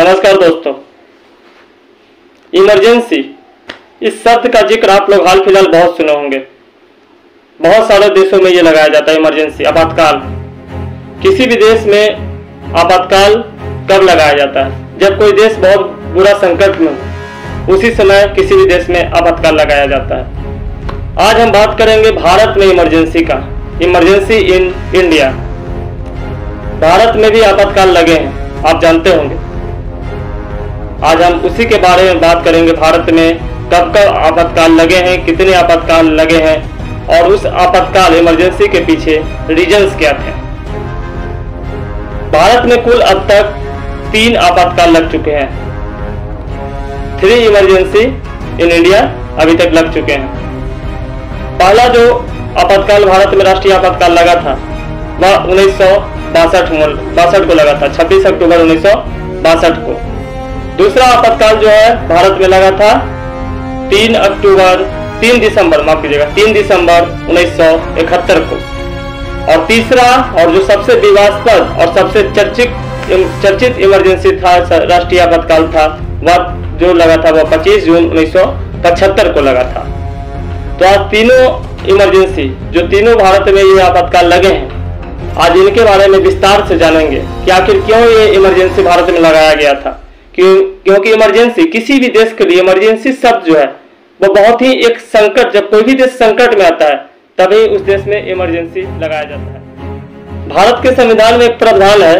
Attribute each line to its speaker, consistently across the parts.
Speaker 1: नमस्कार दोस्तों। इमरजेंसी इस शब्द का जिक्र आप लोग हाल फिलहाल बहुत सुने होंगे। बहुत सारे देशों में ये लगाया जाता है इमरजेंसी, आपातकाल। किसी भी देश में आपातकाल कब लगाया जाता है? जब कोई देश बहुत बुरा संकट में हो, उसी समय किसी भी देश में आपातकाल लगाया जाता है। आज हम बात करेंगे भारत में इमरजेंसी का, इमरजेंसी इन इंडिया। भारत में भी आपातकाल लगे हैं, आप जानते होंगे। आज हम उसी के बारे में बात करेंगे। भारत में कब कब आपातकाल लगे हैं, कितने आपातकाल लगे हैं और उस आपातकाल इमरजेंसी के पीछे रीजंस क्या थे। भारत में कुल अब तक 3 आपातकाल लग चुके हैं। 3 इमरजेंसी इन इंडिया अभी तक लग चुके हैं। पहला जो आपातकाल भारत में राष्ट्रीय आपातकाल लगा था वह 1962 को लगा था, 26 अक्टूबर 1962 को। दूसरा आपातकाल जो है भारत में लगा था 3 दिसंबर 1971 को। और तीसरा और जो सबसे विवादास्पद और सबसे चर्चित इमरजेंसी था, राष्ट्रीय आपातकाल था, वह जो लगा था वह 25 जून 1975 को लगा था। तो आज तीनों इमरजेंसी जो तीनों भारत में ये आपातकाल लगे हैं, आज इनके बारे में विस्तार से जानेंगे कि आखिर क्यों ये इमरजेंसी भारत में लगाया गया था। क्योंकि इमरजेंसी किसी भी देश के लिए इमरजेंसी शब्द जो है वो बहुत ही एक संकट, जब कोई भी देश संकट में आता है तभी उस देश में इमरजेंसी लगाया जाता है। भारत के संविधान में एक प्रावधान है,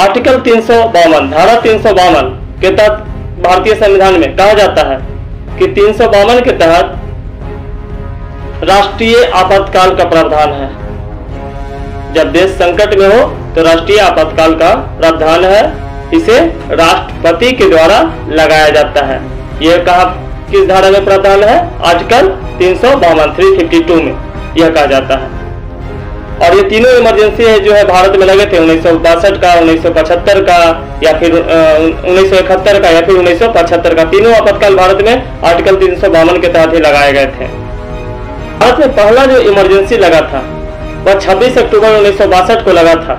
Speaker 1: आर्टिकल 352, धारा 352 के तहत भारतीय संविधान में कहा जाता है कि 352 के तहत राष्ट्रीय आपातकाल का प्रावधान है। जब देश संकट में हो तो राष्ट्रीय आपातकाल का प्रावधान है, इसे राष्ट्रपति के द्वारा लगाया जाता है। यह कहा किस धारा में प्रावधान है? आर्टिकल 352 में यह कहा जाता है। और ये तीनों इमरजेंसी है जो है भारत में लगे थे, 1962 का, 1975 का या फिर 1971 का या फिर 1975 का। तीनों आपातकाल भारत में आर्टिकल 352 के तहत ही लगाए गए थे। भारत में पहला जो इमरजेंसी लगा था वह 26 अक्टूबर 1962 को लगा था।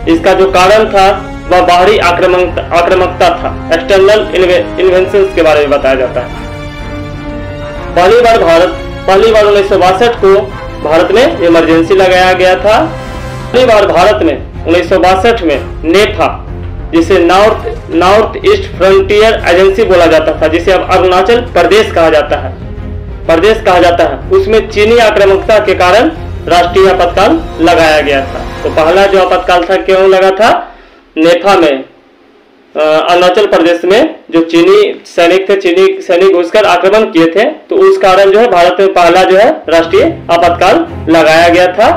Speaker 1: इसका जो कारण था वह बाहरी आक्रामकता था, एक्सटर्नल इन्वेंशंस के बारे में बताया जाता है। पहली बार 1962 को भारत में इमरजेंसी लगाया गया था। पहली बार भारत में 1962 में नेफा, जिसे नॉर्थ ईस्ट फ्रंटियर एजेंसी बोला जाता था, जिसे अब अरुणाचल प्रदेश कहा जाता है, उसमें चीनी आक्रामकता के कारण राष्ट्रीय आपातकाल लगाया गया था। तो पहला जो आपातकाल था क्यों लगा था? नेफा में, अरुणाचल प्रदेश में जो चीनी सैनिक घुसकर आक्रमण किए थे, तो उस कारण जो है भारत में पहला जो है राष्ट्रीय आपातकाल लगाया गया था।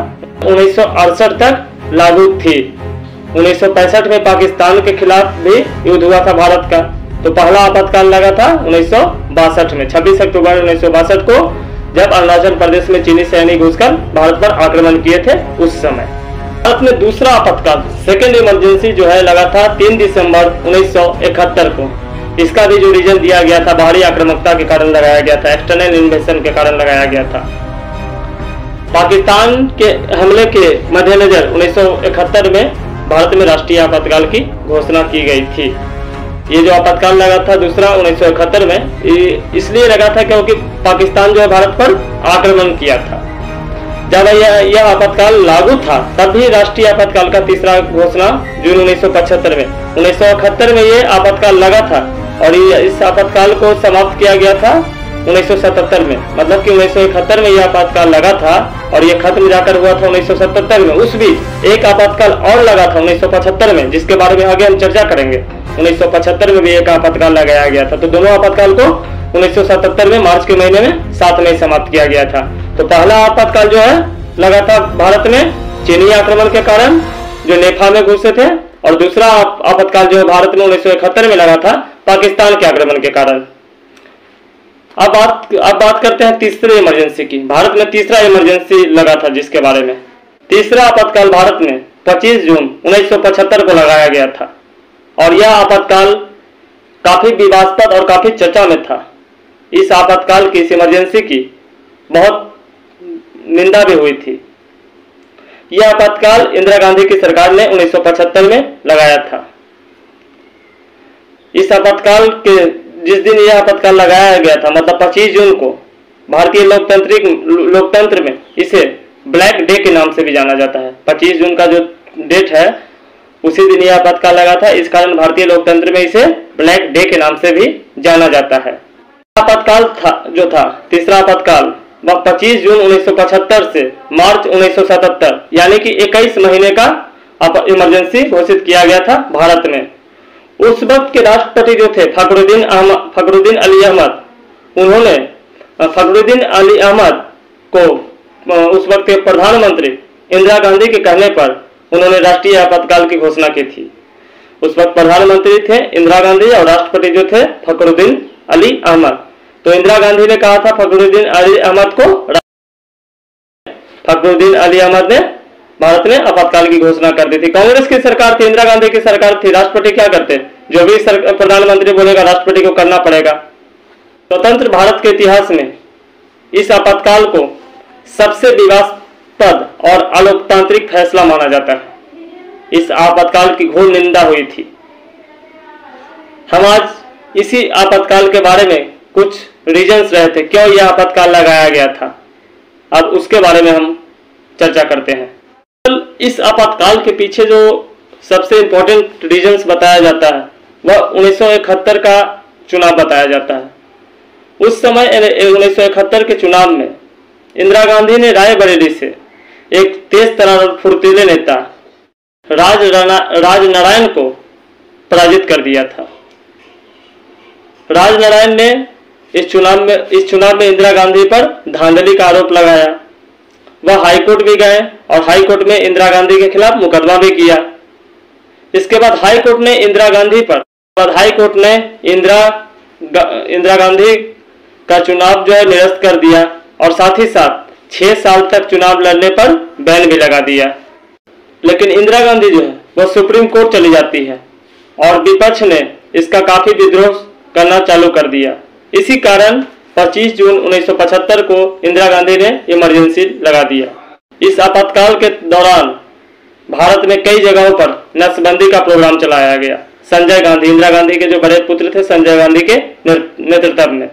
Speaker 1: 1968 तक लागू थी। 1965 में पाकिस्तान के खिलाफ भी युद्ध हुआ था भारत का, तो पहला आपातकाल लगा था 1962 में, 26 अक्टूबर 1962 को, जब अरुणाचल प्रदेश में चीनी सैनिक घुसकर भारत पर आक्रमण किए थे उस समय। भारत में दूसरा आपातकाल, सेकेंड इमरजेंसी जो है लगा था 3 दिसंबर 1971 को। इसका भी जो रीजन दिया गया था, बाहरी आक्रामकता के कारण लगाया गया था, एक्सटर्नल इन्वेशन के कारण लगाया गया था। पाकिस्तान के हमले के मद्देनजर 1971 में भारत में राष्ट्रीय आपातकाल की घोषणा की गई थी। ये जो आपातकाल लगा था दूसरा 1971 में इसलिए लगा था क्योंकि पाकिस्तान जो है भारत पर आक्रमण किया था। जब यह आपातकाल लागू था तब भी राष्ट्रीय आपातकाल का तीसरा घोषणा जून 1975 में। 1971 में ये आपातकाल लगा था और इस आपातकाल को समाप्त किया गया था 1977 में। मतलब कि 1971 में यह आपातकाल लगा था और ये खत्म जाकर हुआ था 1977 में। उस बीच एक आपातकाल और लगा था 1975 में, जिसके बारे में आगे हम चर्चा करेंगे। 1975 में भी एक आपातकाल लगाया गया था। तो दोनों आपातकाल को 1977 में मार्च के महीने में 7 में समाप्त किया गया था। तो पहला आपातकाल जो है लगा था भारत में चीनी आक्रमण के कारण जो नेफा में घुसे थे, और दूसरा आपातकाल जो है भारत में 1971 में लगा था पाकिस्तान के आक्रमण के कारण। अब बात करते हैं तीसरे इमरजेंसी की। भारत में तीसरा इमरजेंसी लगा था, जिसके बारे में तीसरा आपातकाल भारत में 25 जून 1975 को लगाया गया था। और यह आपातकाल काफी विवादास्पद और काफी चर्चा में था। इस आपातकाल की, इस इमरजेंसी की बहुत निंदा भी हुई थी। यह आपातकाल इंदिरा गांधी की सरकार ने 1975 में लगाया था। इस आपातकाल के जिस दिन यह आपातकाल लगाया गया था, मतलब 25 जून को, भारतीय लोकतंत्र में इसे ब्लैक डे के नाम से भी जाना जाता है। 25 जून का जो डेट है उसी दिन यह आपातकाल लगा था, इस कारण भारतीय लोकतंत्र में इसे ब्लैक डे के नाम से भी जाना जाता है। आपातकाल जो था तीसरा आपातकाल, वह 25 जून 1975 से मार्च 1977 यानी कि 21 महीने का इमरजेंसी घोषित किया गया था भारत में। उस वक्त के राष्ट्रपति जो थे फखरुद्दीन अली अहमद, उन्होंने फखरुद्दीन अली अहमद को उस वक्त के प्रधानमंत्री इंदिरा गांधी के कहने पर उन्होंने राष्ट्रीय आपातकाल की घोषणा की थी। उस वक्त प्रधानमंत्री थे इंदिरा गांधी और राष्ट्रपति जो थे फखरुद्दीन अली अहमद। तो इंदिरा गांधी ने कहा था फखरुद्दीन अली अहमद को, फखरुद्दीन अली अहमद ने भारत में आपातकाल की घोषणा कर दी थी। कांग्रेस की सरकार थी, इंदिरा गांधी की सरकार थी, राष्ट्रपति क्या करते, जो भी प्रधानमंत्री बोलेगा राष्ट्रपति को करना पड़ेगा। स्वतंत्र भारत के इतिहास में इस आपातकाल को सबसे विवादास्पद और अलोकतांत्रिक फैसला माना जाता है। इस आपातकाल की घोर निंदा हुई थी। हम आज इसी आपातकाल के बारे में कुछ रीजंस रहे थे क्यों यह आपातकाल लगाया गया था, अब उसके बारे में हम चर्चा करते हैं। इस आपातकाल के पीछे जो सबसे इंपॉर्टेंट रीजंस बताया जाता है वह 1971 का चुनाव बताया जाता है। उस समय 1971 के चुनाव में इंदिरा गांधी ने रायबरेली से एक तेज तर्रार और फुर्तीले नेता राजनारायण को पराजित कर दिया था। राजनारायण ने इस चुनाव में इंदिरा गांधी पर धांधली का आरोप लगाया। वह हाईकोर्ट भी गए और हाईकोर्ट में इंदिरा गांधी के खिलाफ मुकदमा भी किया। इसके बाद हाईकोर्ट ने इंदिरा गांधी का चुनाव जो है निरस्त कर दिया और साथ ही साथ 6 साल तक चुनाव लड़ने पर बैन भी लगा दिया। लेकिन इंदिरा गांधी जो है वह सुप्रीम कोर्ट चली जाती है और विपक्ष ने इसका काफी विद्रोह करना चालू कर दिया। इसी कारण 25 जून 1975 को इंदिरा गांधी ने इमरजेंसी लगा दिया। इस आपातकाल के दौरान भारत में कई जगहों पर नसबंदी का प्रोग्राम चलाया गया। संजय गांधी, इंदिरा गांधी के जो बड़े पुत्र थे, संजय गांधी के नेतृत्व में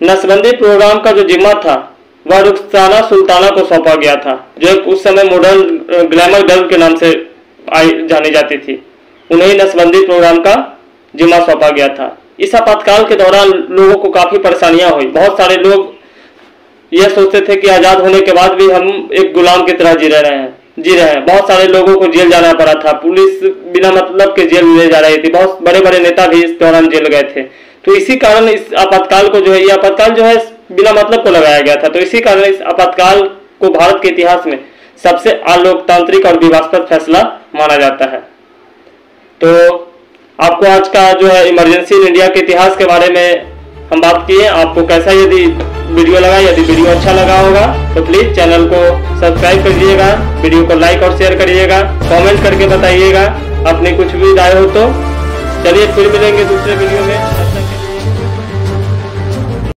Speaker 1: नसबंदी प्रोग्राम का जो जिम्मा था वह रुखसाना सुल्ताना को सौंपा गया था, जो उस समय मॉडर्न ग्लैमर गर्ल के नाम से जानी जाती थी। उन्हें नसबंदी प्रोग्राम का जिम्मा सौंपा गया था। इस आपातकाल के दौरान लोगों को काफी परेशानियां हुई। बहुत सारे लोग यह सोचते थे कि आजाद होने के बाद भी हम एक गुलाम की तरह जी रहे हैं। बहुत सारे लोगों को जेल जाना पड़ा था, पुलिस बिना मतलब के जेल ले जा रही थी। बहुत बड़े बड़े नेता भी इस दौरान जेल गए थे। तो इसी कारण इस आपातकाल को ये आपातकाल जो है बिना मतलब को लगाया गया था। तो इसी कारण इस आपातकाल को भारत के इतिहास में सबसे अलोकतांत्रिक और विवादास्पद फैसला माना जाता है। तो आपको आज का जो है इमरजेंसी इन इंडिया के इतिहास के बारे में हम बात किए। आपको कैसा यदि वीडियो लगा, यदि वीडियो अच्छा लगा होगा तो प्लीज चैनल को सब्सक्राइब करिएगा, वीडियो को लाइक और शेयर करिएगा, कमेंट करके बताइएगा अपनी कुछ भी राय हो तो। चलिए फिर मिलेंगे दूसरे वीडियो में।